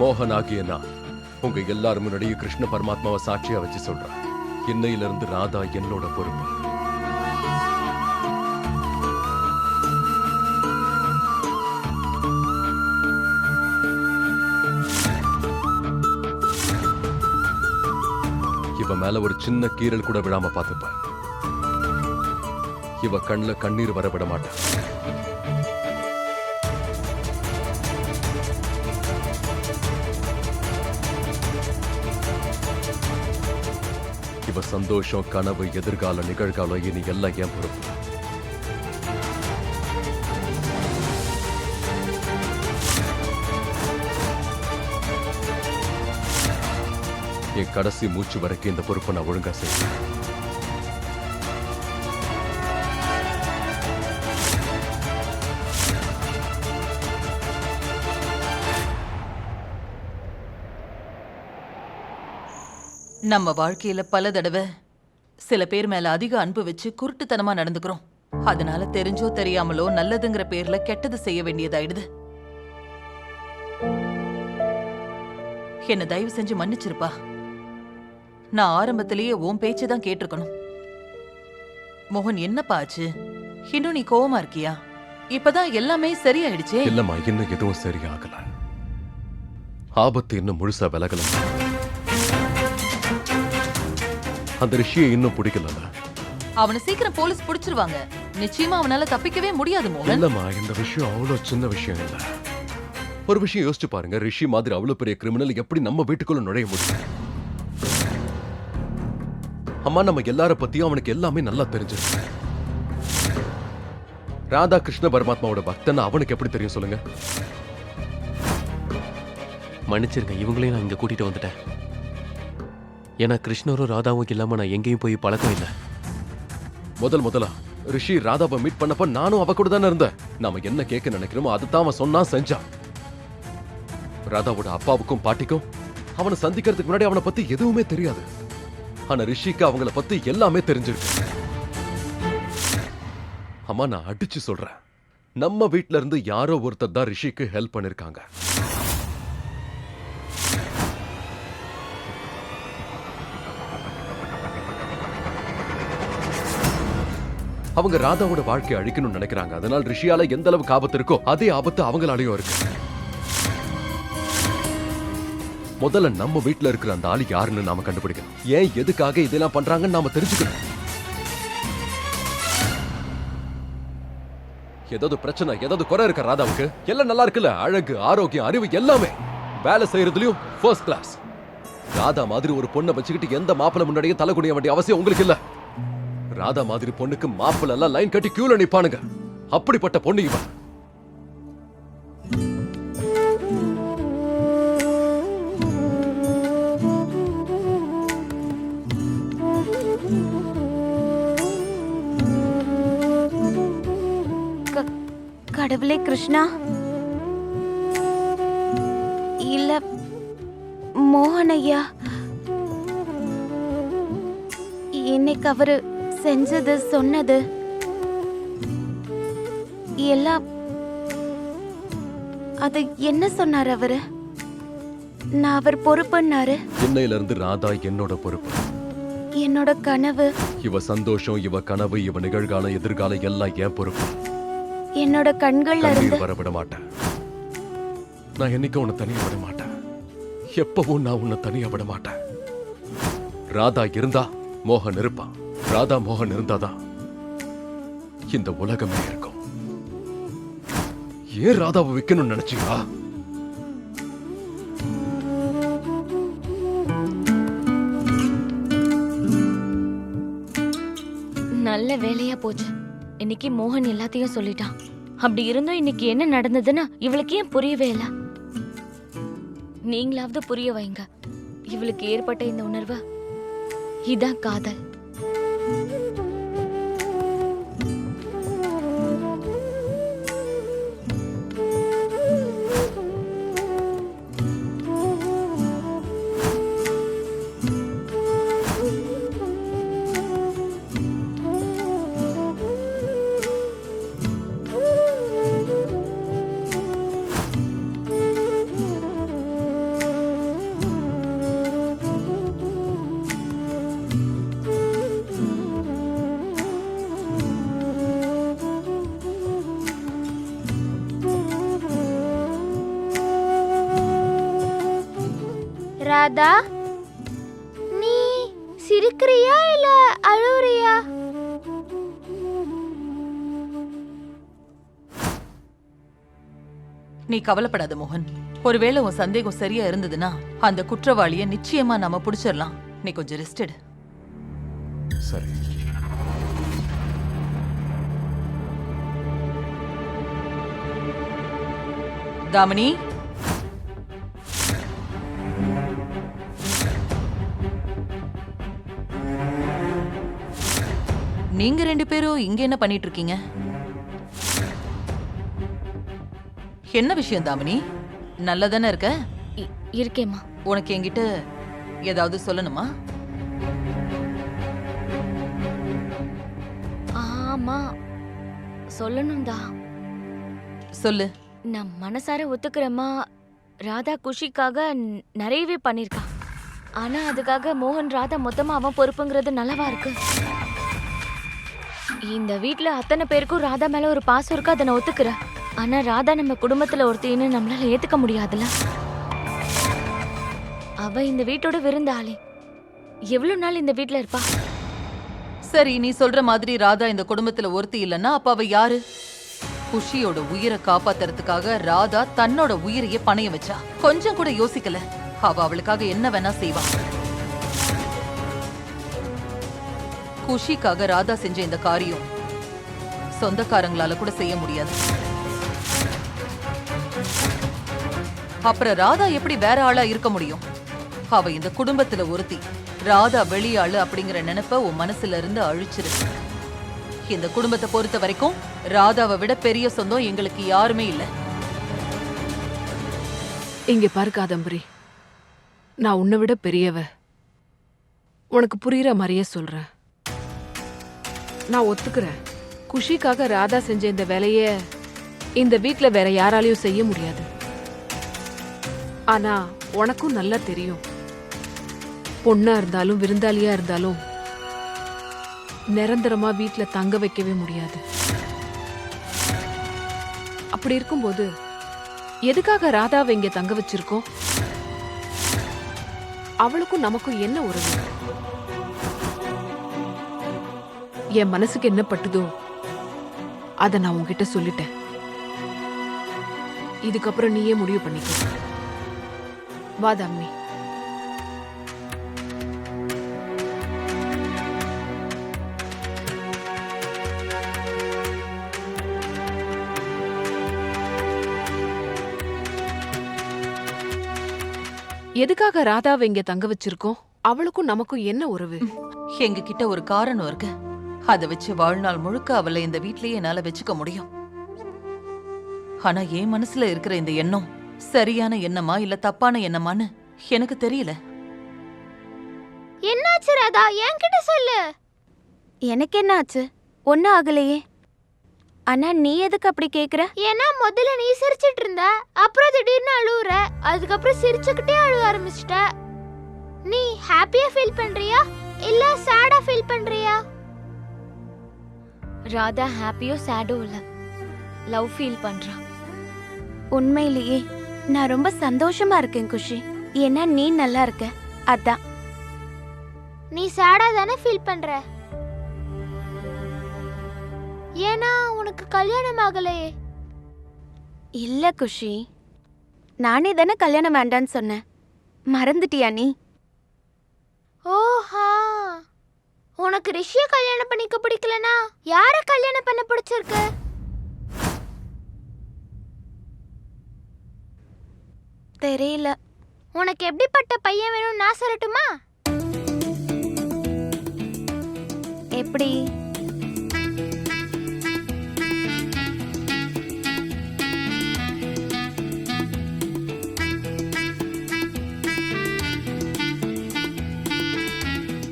மோகன் ஆகிய நான் உங்க எல்லாரும் முன்னாடியே கிருஷ்ண பரமாத்மாவை சாட்சியா வச்சு சொல்றேன். இன்னையிலிருந்து ராதா என்னோட பொறுப்பு. இவ மேல ஒரு சின்ன கீறல் கூட விழாம பார்த்துப்ப. இவ கண்ணுல கண்ணீர் வர விட மாட்டான். இவ சந்தோஷம், கனவு, எதிர்கால, நிகழ்காலம் இனி எல்லாம் என் பொறுப்பு. என் கடைசி மூச்சு வரைக்கும் இந்த பொறுப்பை நான் ஒழுங்கா செய்வேன். நம்ம வாழ்க்கையில பல தடவை சில பேர் மேல அதிக அன்பு வச்சு குருட்டுத்தனமா நடந்துக்கிறோம். அதனால தெரிஞ்சோ தெரியாமலோ நல்லதுங்கிற பேர்ல கெட்டது செய்ய வேண்டியதாயிடுது. என்ன தயவு செஞ்சு மன்னிச்சிருப்பா. நான் ஆரம்பத்திலேயே உன் பேச்சுதான் கேட்டிருக்கணும். மோகன், என்னப்பா ஆச்சு? இன்னும் நீ கோவமா இருக்கியா? இப்பதான் எல்லாமே சரியாயிடுச்சே. இல்லம்மா, இன்னும் எதுவும் சரியாகல. ஆபத்து இன்னும் முழுசா விலகல. அந்த ரிஷியை இன்னும் பிடிக்கல. அவனை சீக்கிரம் போலீஸ் பிடிச்சிருவாங்க. நிச்சயமா அவனால தப்பிக்கவே முடியாது மோகன். இல்லம்மா, இந்த விஷயம் அவ்வளவு சின்ன விஷயம் இல்ல. ஒரு விஷயம் யோசிச்சு பாருங்க. ரிஷி மாதிரி அவ்வளவு பெரிய கிரிமினல் எப்படி நம்ம வீட்டுக்குள்ள நுழைய முடியும்? அம்மா, நம்ம எல்லார பத்தியும் அவனுக்கு எல்லாமே நல்லா தெரிஞ்சிருக்கு. ராதா கிருஷ்ண பரமாத்மாவோட பக்தன் அவனுக்கு எப்படி தெரியும் சொல்லுங்க? மன்னிச்சிருங்க, இவங்களையும் நான் இங்க கூட்டிட்டு வந்துட்டேன். ஏன்னா கிருஷ்ணரும் ராதாவும் இல்லாம நான் எங்கேயும் போய் பழக்கம் இல்லை. முதலா ரிஷி ராதாவை மீட் பண்ணப்ப நானும் அவ கூட தானே இருந்தேன். நாம என்ன கேட்க நினைக்கிறோமோ அதுதான் அவன் சொன்னா செஞ்சான். ராதாவோட அப்பாவுக்கும் பாட்டிக்கும் அவனை சந்திக்கிறதுக்கு முன்னாடி அவனை பத்தி எதுவுமே தெரியாது. ஆனா ரிஷிக்கு அவங்கள பத்தி எல்லாமே தெரிஞ்சிருக்கு. அம்மா, நான் அடிச்சு சொல்றேன், நம்ம வீட்ல இருந்து யாரோ ஒருத்தர் தான் ரிஷிக்கு ஹெல்ப் பண்ணிருக்காங்க. அவங்க ராதாவோட வாழ்க்கையை அழிக்கணும்னு நினைக்கிறாங்க. அதனால் ரிஷியால எந்த அளவுக்கு ஆபத்து இருக்கோ அதே ஆபத்து அவங்களாலையும் இருக்கு. முதல்ல நம்ம வீட்டுல இருக்கிற அந்த ஆளு யாருன்னு நாம கண்டுபிடிக்கணும். ஏன், எதுக்காக இதெல்லாம் பண்றாங்கன்னு நாம தெரிஞ்சுக்கணும். ஏதாவது பிரச்சனை, ஏதாவது குறை இருக்க ராதாவுக்கு? எல்லாம் நல்லா இருக்குல்ல? அழகு, ஆரோக்கியம், அறிவு எல்லாமே. வேலை செய்யறதுலயும் ஃபர்ஸ்ட் கிளாஸ். ராதா மாதிரி ஒரு பொண்ணை வச்சுக்கிட்டு எந்த மாப்பிள்ளை முன்னாடியே தலை குனிய வேண்டிய அவசியம் உங்களுக்கு இல்ல. ராதா மாதிரி பொண்ணுக்கு மாப்பிள்ள எல்லாம் லைன் கட்டி கியூல நிப்பானுங்க. அப்படிப்பட்ட பொண்ணு இவன். கடவுளே கிருஷ்ணா, இல்ல மோகனையா, இன்னைக்கு அவரு செஞ்சது சொன்னது எல்லாம் அது என்ன சொன்னார் அவரு? நான் அவர் பொறுப்புன்னாரு. இன்னையில இருந்து ராதா என்னோட பொறுப்பு. என்னோட கனவு, இவ சந்தோஷம், இவ கனவு, இவ நிகழ்காலம், எதிர்காலம் எல்லாம் என் பொறுப்பு. என்னோட கண்கள்ல இருந்து வரவிட மாட்டேன். நான் என்னைக்கும் உன்னை தனியா விட மாட்டேன். எப்பவும் நான் உன்னை தனியா விட மாட்டேன். ராதா இருந்தா மோகன் இருப்பான். ராதா மோகன் இருந்தாதான் இந்த உலகமே இருக்கும். ஏன் ராதாவை விற்கணும்னு நினைச்சீங்களா? நல்ல வேலையா போச்சு. இன்னைக்கு மோகன் எல்லாத்தையும் சொல்லிட்டான். அப்படி இருந்தும் இன்னைக்கு என்ன நடந்ததுன்னு இவளுக்கு ஏன் புரியவே இல்லை? நீங்களாவது புரிய வைங்க. இவளுக்கு ஏற்பட்ட இந்த உணர்வு இதான் காதல். ராதா, நீ சிரிக்கிறியா இல்ல அழுவுறியா? நீ கவலைப்படாத மோகன். ஒருவேளை உன் சந்தேகம் சரியா இருந்ததுன்னா அந்த குற்றவாளிய நிச்சயமா நாம பிடிச்சிடலாம். நீ கொஞ்சம் ரெஸ்ட் எடு. சரி. தாமினி, நீங்க 2 பேரும் இங்க என்ன பண்ணிட்டு இருக்கீங்க? என்ன விஷயம் தாமினி? நல்லதானே இருக்க? இருக்கேம்மா. உனக்கு என்கிட்ட ஏதாவது சொல்லணுமா? ஆமா, சொல்லணும் தான். சொல்லு. நான் மனசார ஒத்துக்கிறேம்மா. ராதா குஷிக்காக நிறையவே பண்ணிருக்கா. ஆனா அதுக்காக மோகன் ராதா மொத்தமா அவன் பொறுப்புங்கிறது நல்லவா இருக்கு. இந்த வீட்ல அத்தனை பேருக்கும் ராதா மேல ஒரு பாசம் இருக்கு, அதை நான் ஒத்துக்கிறேன். ஆனா ராதா நம்ம குடும்பத்துல ஒருத்தின்னு நம்மளால ஏத்துக்க முடியாதுல்ல. அவ இந்த வீட்டோட விருந்தாளி. எவ்வளவு நாள் இந்த வீட்ல இருப்பா? சரி, நீ சொல்ற மாதிரி ராதா இந்த குடும்பத்துல ஒருத்தி இல்லைன்னா அப்ப அவ யாரு? குஷியோட உயிரை காப்பாத்துறதுக்காக ராதா தன்னோட உயிரையே பணைய வச்சா. கொஞ்சம் கூட யோசிக்கல. அவ அவளுக்காக என்ன வேணா செய்வா. குஷிக்காக ராதா செஞ்ச இந்த காரியம் சொந்தக்காரங்களால கூட செய்ய முடியாது. அப்புறம் ராதா எப்படி வேற ஆளா இருக்க முடியும்? அவ இந்த குடும்பத்துல ஒருத்தி. ராதா வெளியாளு அப்படிங்கிற நினைப்ப உன் மனசுல இருந்து அழிச்சிரு. இந்த குடும்பத்தை பொறுத்த வரைக்கும் ராதாவை விட பெரிய சொந்தம் எங்களுக்கு யாருமே இல்ல. இங்க பாரு காதம்பரி, நான் உன்னை விட பெரியவ. உனக்கு புரியுற மாதிரியே சொல்றேன். நான் ஒத்துக்கிறேன், குஷிக்காக ராதா செஞ்ச இந்த வேலைய இந்த வீட்ல வேற யாராலையும் செய்ய முடியாது. ஆனா உனக்கும் நல்லா தெரியும், பொண்ணா இருந்தாலும் விருந்தாளியா இருந்தாலும் நிரந்தரமா வீட்ல தங்க வைக்கவே முடியாது. அப்படி இருக்கும்போது எதுக்காக ராதாவை இங்க தங்க வச்சிருக்கோம்? அவளுக்கும் நமக்கும் என்ன உறவு? என் மனசுக்கு என்ன பட்டுதோ அத நான் உன்கிட்ட சொல்லிட்டேன். இதுக்கப்புறம் நீயே முடிவு பண்ணிக்க. வா தாமினி. எதுக்காக ராதாவை இங்க தங்க வச்சிருக்கோம்? அவளுக்கும் நமக்கும் என்ன உறவு? எங்க கிட்ட ஒரு காரணம் இருக்கு. அதை வச்சு வாழ்நாள் முழுக்க அவளை இந்த வீட்லயே என்னால வச்சுக்க முடியும். ஆனா என் மனசுல இருக்கிற இந்த எண்ணம் சரியான எண்ணமா இல்ல தப்பான எண்ணமான்னு எனக்கு தெரியல. என்னாச்சு ராதா? என்கிட்ட சொல்லு. எனக்கு என்ன ஆச்சு? ஒன்னும் ஆகலையே. ஆனா நீ எதுக்கு அப்படி கேக்குற? ஏன்னா முதல்ல நீ சிரிச்சிட்டு இருந்த, அப்புறம் திடீர்னு அழுவுற, அதுக்கப்புறம் சிரிச்சுக்கிட்டே அழுவ ஆரம்பிச்சிட்ட. நீ ஹாப்பியா ஃபீல் பண்றியா இல்ல சேடா ஃபீல் பண்றியா? ராதா ஹாப்பியோ சேடோ இல்ல, லவ் ஃபீல் பண்றா. உண்மையிலேயே நான் ரொம்ப சந்தோஷமா இருக்கேன் குஷி. ஏன்னா நீ நல்லா இருக்க, அதான். நீ சேடா தானே ஃபீல் பண்ற? ஏன்னா உனக்கு கல்யாணம் ஆகலையே. இல்ல குஷி, நானே தானே கல்யாணம் வேண்டான்னு சொன்னேன். மறந்துட்டியா நீ? ஓஹா, உனக்கு ரிஷிய கல்யாணம் பண்ணிக்க பிடிக்கலனா யார கல்யாணம் பண்ண பிடிச்சிருக்கு? தெரியல. உனக்கு எப்படிப்பட்ட பையன் வேணும் நான் சொல்லட்டுமா? எப்படி?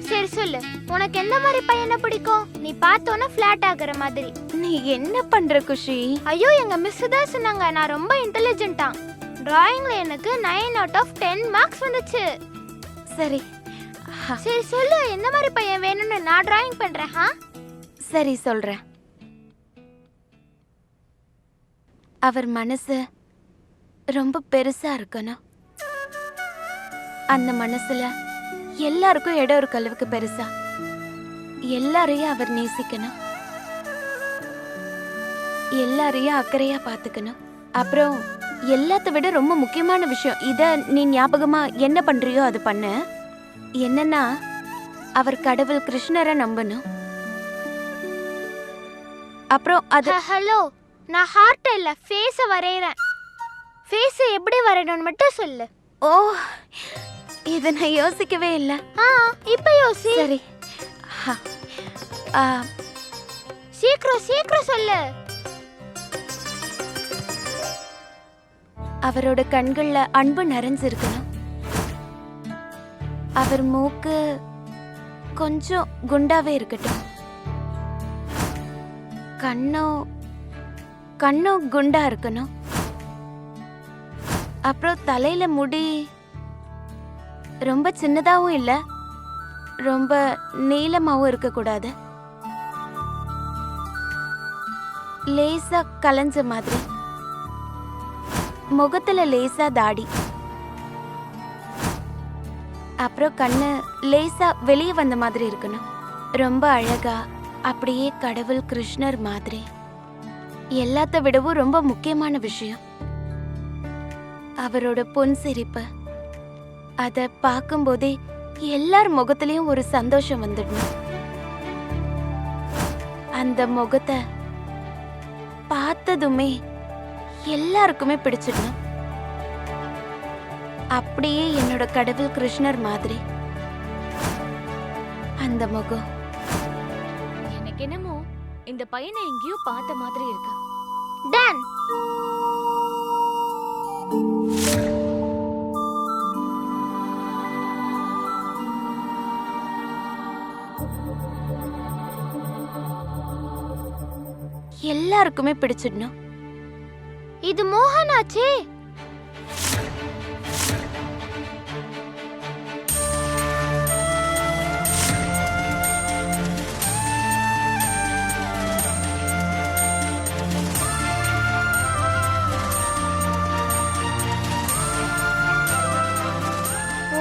சரி சொல்லு, உனக்கு எந்த மாதிரி பையனை பிடிக்கும்? நீ பார்த்தோன்னா ஃபிளாட் ஆகுற மாதிரி. நீ என்ன பண்ற குஷி? ஐயோ, எங்க மிஸ் தான் சொன்னாங்க நான் ரொம்ப இன்டெலிஜென்ட்டா. டிராயிங்ல எனக்கு 9 out of 10 மார்க்ஸ் வந்துச்சு. சரி சரி சொல்லு, எந்த மாதிரி பையன் வேணும்னு நான் டிராயிங் பண்றேன். சரி சொல்றேன். அவர் மனசு ரொம்ப பெருசா இருக்கணும். அந்த மனசுல எல்லாருக்கும் இடம் ஒரு அளவுக்கு பெருசா. எல்லாரையும் அவர் நேசிக்கணும், எல்லாரையும் அக்கறையா பாத்துக்கணும். அப்புறம் எல்லாத்த விட ரொம்ப முக்கியமான விஷயம், இத நீ ஞாபகமா என்ன பண்றியோ அது பண்ணு. என்னன்னா அவர் கடவுள் கிருஷ்ணரை நம்பணும். அப்புறம் அது ஹலோ, நான் ஹார்ட் இல்ல ஃபேஸ வரையறேன். ஃபேஸ எப்படி வரையணும்னு மட்டும் சொல்லு. ஓ, இத நான் யோசிக்கவே இல்ல. இப்ப யோசி. சரி. ஹ. ஆ, சீக்கிரம் சீக்கிரம் சொல்லு. அவரோட கண்கள்ல அன்பு நிறைஞ்சிருக்கணும். அவர் மூக்கு கொஞ்சம் குண்டாவே இருக்கட்டும். கண்ணும் குண்டா இருக்கணும். அப்புறம் தலையில முடி ரொம்ப சின்னதாவும் இல்ல, ரொம்ப நீளமாவும் இருக்க கூடாது. லேசா கலஞ்ச மாதிரி. முகத்துல லேசா தாடி. அப்புறம் கண்ணு லேசா வெளியே வந்த மாதிரி இருக்கணும். ரொம்ப அழகா, அப்படியே கடவுள் கிருஷ்ணர் மாதிரி. எல்லாத்த விடவும் ரொம்ப முக்கியமான விஷயம், அவரோட பொன் சிரிப்பு. அத பார்க்கும்போதே எல்லார் முகத்திலயும் ஒரு சந்தோஷம் வந்துடணும். அந்த முகத்தை பார்த்ததுமே எல்லாருக்குமே பிடிச்சிடணும். அப்படியே என்னோட கடவுள் கிருஷ்ணர் மாதிரி அந்த முகம். எனக்கு என்னமோ இந்த பையனை எங்கேயோ பார்த்த மாதிரி இருக்கு. டன். எல்லாருக்குமே பிடிச்சிடணும். இது மோகன் ஆச்சே.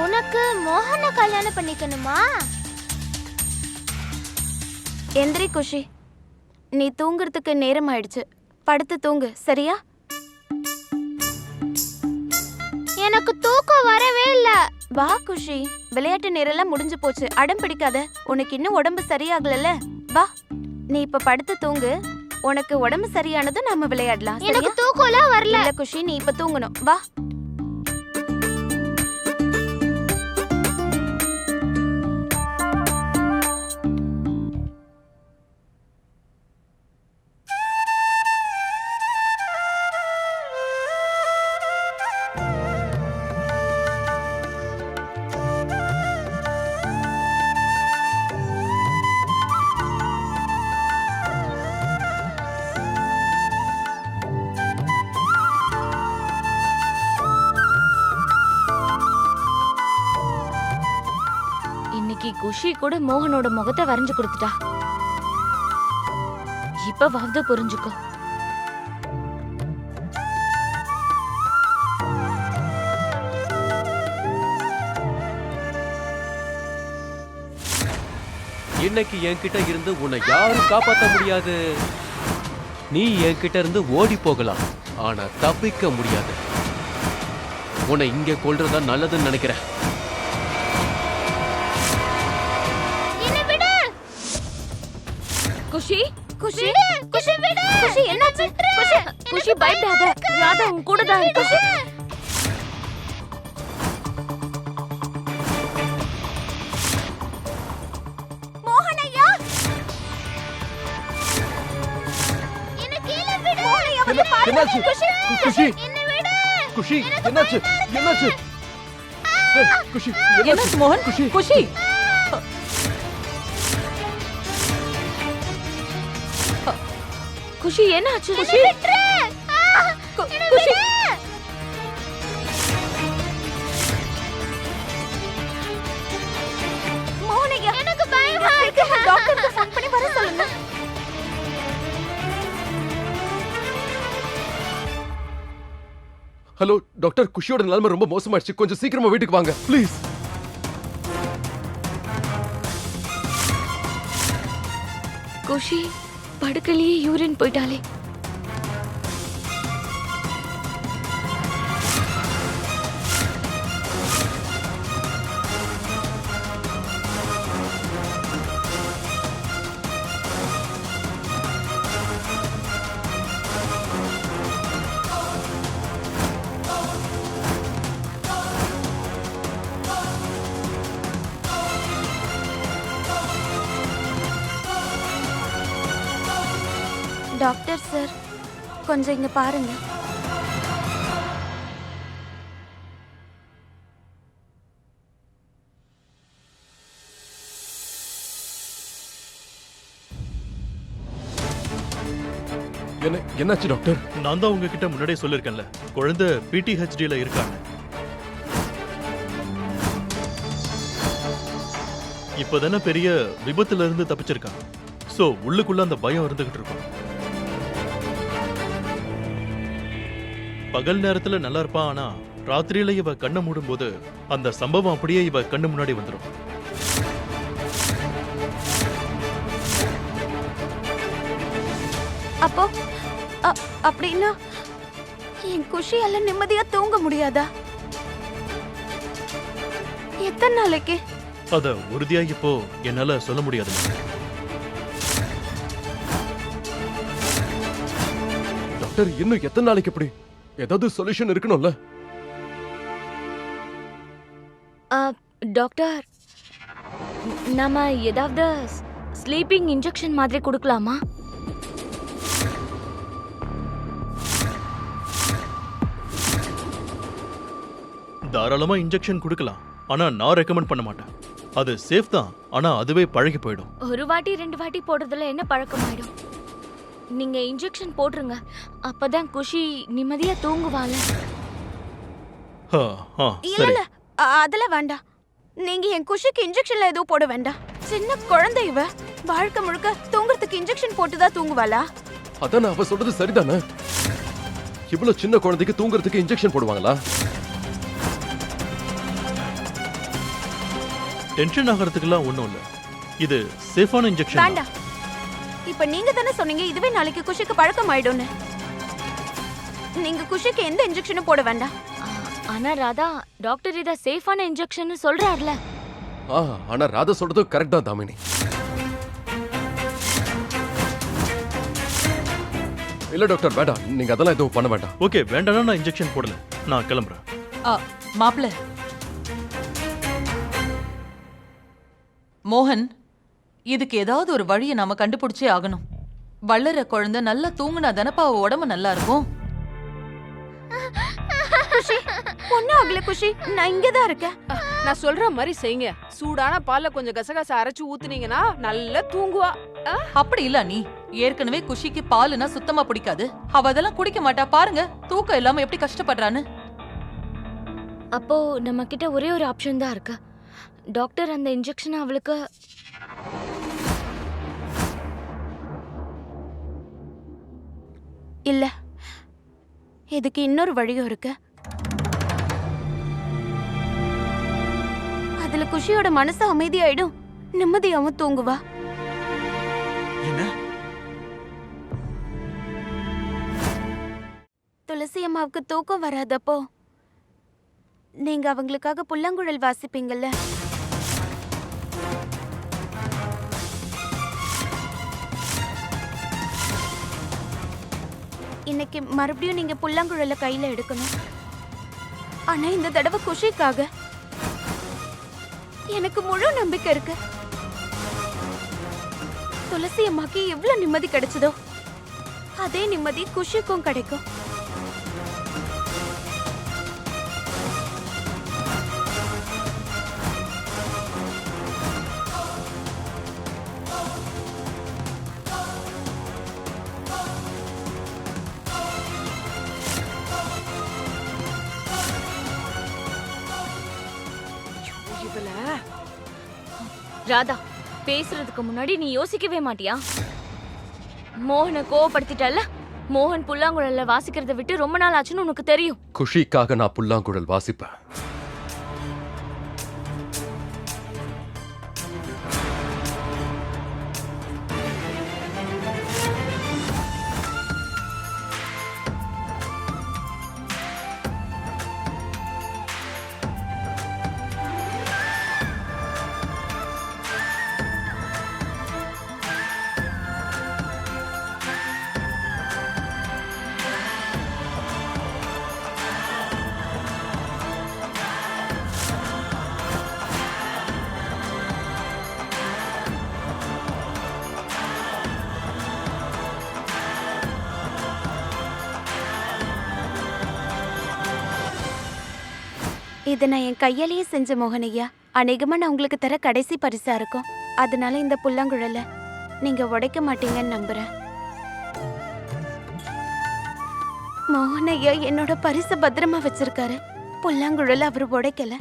உனக்கு மோகனை கல்யாணம் பண்ணிக்கணுமா? எந்திரி குஷி, நீ தூங்குறதுக்கு நேரம் ஆயிடுச்சு. படுத்து தூங்கு, சரியா? எனக்கு தூக்கம் வரவே இல்ல. வா குஷி, விளையாட்டு நேரம்லாம் முடிஞ்சு போச்சு. அடம் பிடிக்காத, உனக்கு இன்னும் உடம்பு சரியாகலல்ல. வா, நீ இப்ப படுத்து தூங்கு. உனக்கு உடம்பு சரியானதும் நாம விளையாடலாம். எனக்கு தூக்கம்லாம் வரல. இல்ல குஷி, நீ இப்ப தூங்கணும். வா. இன்னைக்கு குஷி கூட மோகனோட முகத்தை வரைஞ்சு கொடுத்துட்டா. இப்பவாவது புரிஞ்சுக்கோ. இன்னைக்கு என்கிட்ட இருந்து உன்னை யாரும் காப்பாற்ற முடியாது. நீ என்கிட்ட இருந்து ஓடி போகலாம், ஆனா தப்பிக்க முடியாது. உன்னை இங்க கொல்றதா நல்லதுன்னு நினைக்கிறேன். குஷி, குஷி, குஷி விடு. குஷி என்னாச்சு? குஷி, குஷி பயப்படாத. ராதா உன் கூட தான் இருக்கா. மோகனையா, என்ன கீழே விடு. என்னாச்சு? குஷி, குஷி, என்னாச்சு? என்னாச்சு? ஏய், குஷி, என்னாச்சு மோகன்? குஷி, குஷி, குஷி என்னாச்சு? குஷி, குஷி, மோகனையா, எனக்கு பயமா இருக்கு. டாக்டருக்கு ஃபோன் பண்ணி வர சொல்லுங்க. ஹலோ டாக்டர், குஷியோட நிலைமை ரொம்ப மோசமாயிடுச்சு. கொஞ்சம் சீக்கிரமா வீட்டுக்கு வாங்க ப்ளீஸ். குஷி படுக்கலையே யூரின் போயிட்டாலே. டாக்டர் சார், கொஞ்சம் இங்க பாருங்க. என்னாச்சு டாக்டர்? நான் தான் உங்ககிட்ட முன்னாடியே சொல்லிருக்கேன்ல, குழந்தை PTHDல இருக்காங்க. இப்பதானே பெரிய விபத்துல இருந்து தப்பிச்சிருக்காங்க. சோ உள்ளுக்குள்ள அந்த பயம் இருந்துகிட்டு இருக்கும். பகல் நேரத்துல நல்லா இருப்பா, ஆனா ராத்திரியில இவ கண்ணை மூடும் போது அந்த சம்பவம் அப்படியே இவ கண்ணு முன்னாடி வந்துடும். அப்போ அப்படின்னா என் குஷியால நிம்மதியா தூங்க முடியாதா? எத்தனை நாளைக்கு? அத உறுதியா இப்போ என்னால சொல்ல முடியாது. டாக்டர், இன்னும் எத்தனை நாளைக்கு இப்படி? ஏதாவது சொல்யூஷன் இருக்கணும்ல? டாக்டர், நாம ஏதாவது ஸ்லீப்பிங் இன்ஜெக்ஷன் மாதிரி கொடுக்கலாமா? தாராளமா இன்ஜெக்ஷன் கொடுக்கலாம், ஆனா நான் ரெக்கமெண்ட் பண்ண மாட்டேன். அது சேஃப் தான், ஆனா அதுவே பழகி போயிடும். ஒரு வாட்டி 2 வாட்டி போடுறதுல என்ன பழக்கமாயிடும்? நீங்க இன்ஜெக்ஷன் போட்டுருங்க, அப்பதான் குஷி நிம்மதியா தூங்குவாள். இல்ல சரி. இல்ல, அதெல்லாம் வேண்டாம். நீங்க என் குஷிக்கு இன்ஜெக்ஷன்ல எதுவும் போட வேண்டாம். சின்ன குழந்தை இவ, வாழ்க்கை முழுக்க தூங்குறதுக்கு இன்ஜெக்ஷன் போட்டுதான் தூங்குவாளா? அதான் அவ சொல்றது சரிதானே? இவ்வளவு சின்ன குழந்தைக்கு தூங்குறதுக்கு இன்ஜெக்ஷன் போடுவாங்களா? டென்ஷன் ஆகிறதுக்குலாம் ஒண்ணும் இல்ல. இது சேஃபான இன்ஜெக்ஷன். வேண்டாம். இப்ப நீங்க தானே சொன்னீங்க இதுவே நாளைக்கு குஷிக்கு பழக்கம் ஆயிடும்னு. நீங்க குஷிக்கு எந்த இன்ஜெக்ஷனும் போட வேண்டாம். ஆனா ராதா, டாக்டர் இத சேஃபான இன்ஜெக்ஷன் சொல்றாருல. ஆனா ராதா சொல்றது கரெக்ட் தான் தாமினி. இல்ல டாக்டர், வேண்டாம். நீங்க அதெல்லாம் எதுவும் பண்ண வேண்டாம். ஓகே, வேண்டாம்னா நான் இன்ஜெக்ஷன் போடல. நான் கிளம்புறேன். மாப்ள மோகன், இதுக்கு ஏதாவது ஒரு வழியை நாம கண்டுபிடிச்சே ஆகணும். வளர குழந்தை நல்லா தூங்குனா தானப்பா அவ உடம்பு நல்லா இருக்கும். ஒன்னும் ஆகல குஷி, நான் இங்கதான் இருக்கேன். நான் சொல்ற மாதிரி செய்யுங்க. சூடான பால்ல கொஞ்சம் கசகசா அரைச்சு ஊத்துனீங்கன்னா நல்லா தூங்குவா. அப்படி இல்ல, நீ ஏற்கனவே குஷிக்கு பாலுனா சுத்தமா பிடிக்காது. அவ அதெல்லாம் குடிக்க மாட்டா. பாருங்க தூக்கம் இல்லாம எப்படி கஷ்டப்படுறான்னு. அப்போ நம்ம கிட்ட ஒரே ஒரு ஆப்ஷன் தான் இருக்கு. டாக்டர் அந்த இன்ஜெக்ஷன் அவளுக்கு இல்ல, இதுக்கு இன்னொரு வழியும் இருக்கு. அதுல குஷியோட மனசு அமைதியாயிடும், நிம்மதியாவும் தூங்குவா. என்ன? துளசி அம்மாவுக்கு தூக்கம் வராதப்போ நீங்க அவங்களுக்காக புல்லாங்குழல் வாசிப்பீங்கல்ல, இன்னைக்கு மறுபடியும் நீங்க புல்லாங்குழல கையில எடுக்கணும். ஆனா இந்த தடவை குஷிக்காக. எனக்கு முழு நம்பிக்கை இருக்கு. துளசி அம்மாக்கு எவ்வளவு நிம்மதி கிடைச்சதோ அதே நிம்மதி குஷிக்கும் கிடைக்கும். ராதா, பேசுறதுக்கு முன்னாடி நீ யோசிக்கவே மாட்டியா? மோகனை கோவப்படுத்திட்டல்ல, மோகன் புல்லாங்குழல்ல வாசிக்கிறத விட்டு ரொம்ப நாள் ஆச்சுன்னு உனக்கு தெரியும். குஷிக்காக நான் புல்லாங்குழல் வாசிப்பேன். இதை நான் என் கையாலேயே செஞ்ச மோகனையா. அநேகமா நான் உங்களுக்கு தர கடைசி பரிசா இருக்கும். அதனால இந்த புல்லாங்குழல நீங்க உடைக்க மாட்டீங்கன்னு நம்புறேன். மோகனையா என்னோட பரிசை பத்திரமா வச்சிருக்காரு. புல்லாங்குழல அவர் உடைக்கல.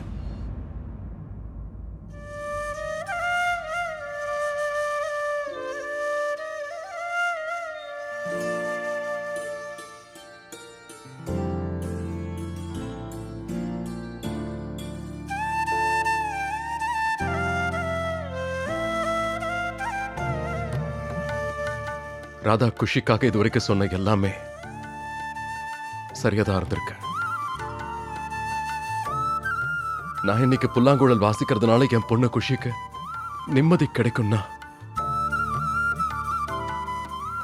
ராதா, குஷிக்காக இது வரைக்கும் சொன்ன எல்லாமே சரியாதான் இருந்திருக்கு. நான் இன்னைக்கு புல்லாங்குழல் வாசிக்கிறதுனால என் பொண்ணு குஷிக்கு நிம்மதி கிடைக்கும்னா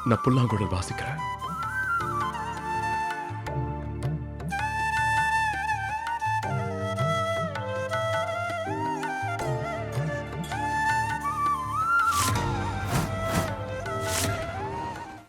நான் புல்லாங்குழல் வாசிக்கிறேன்.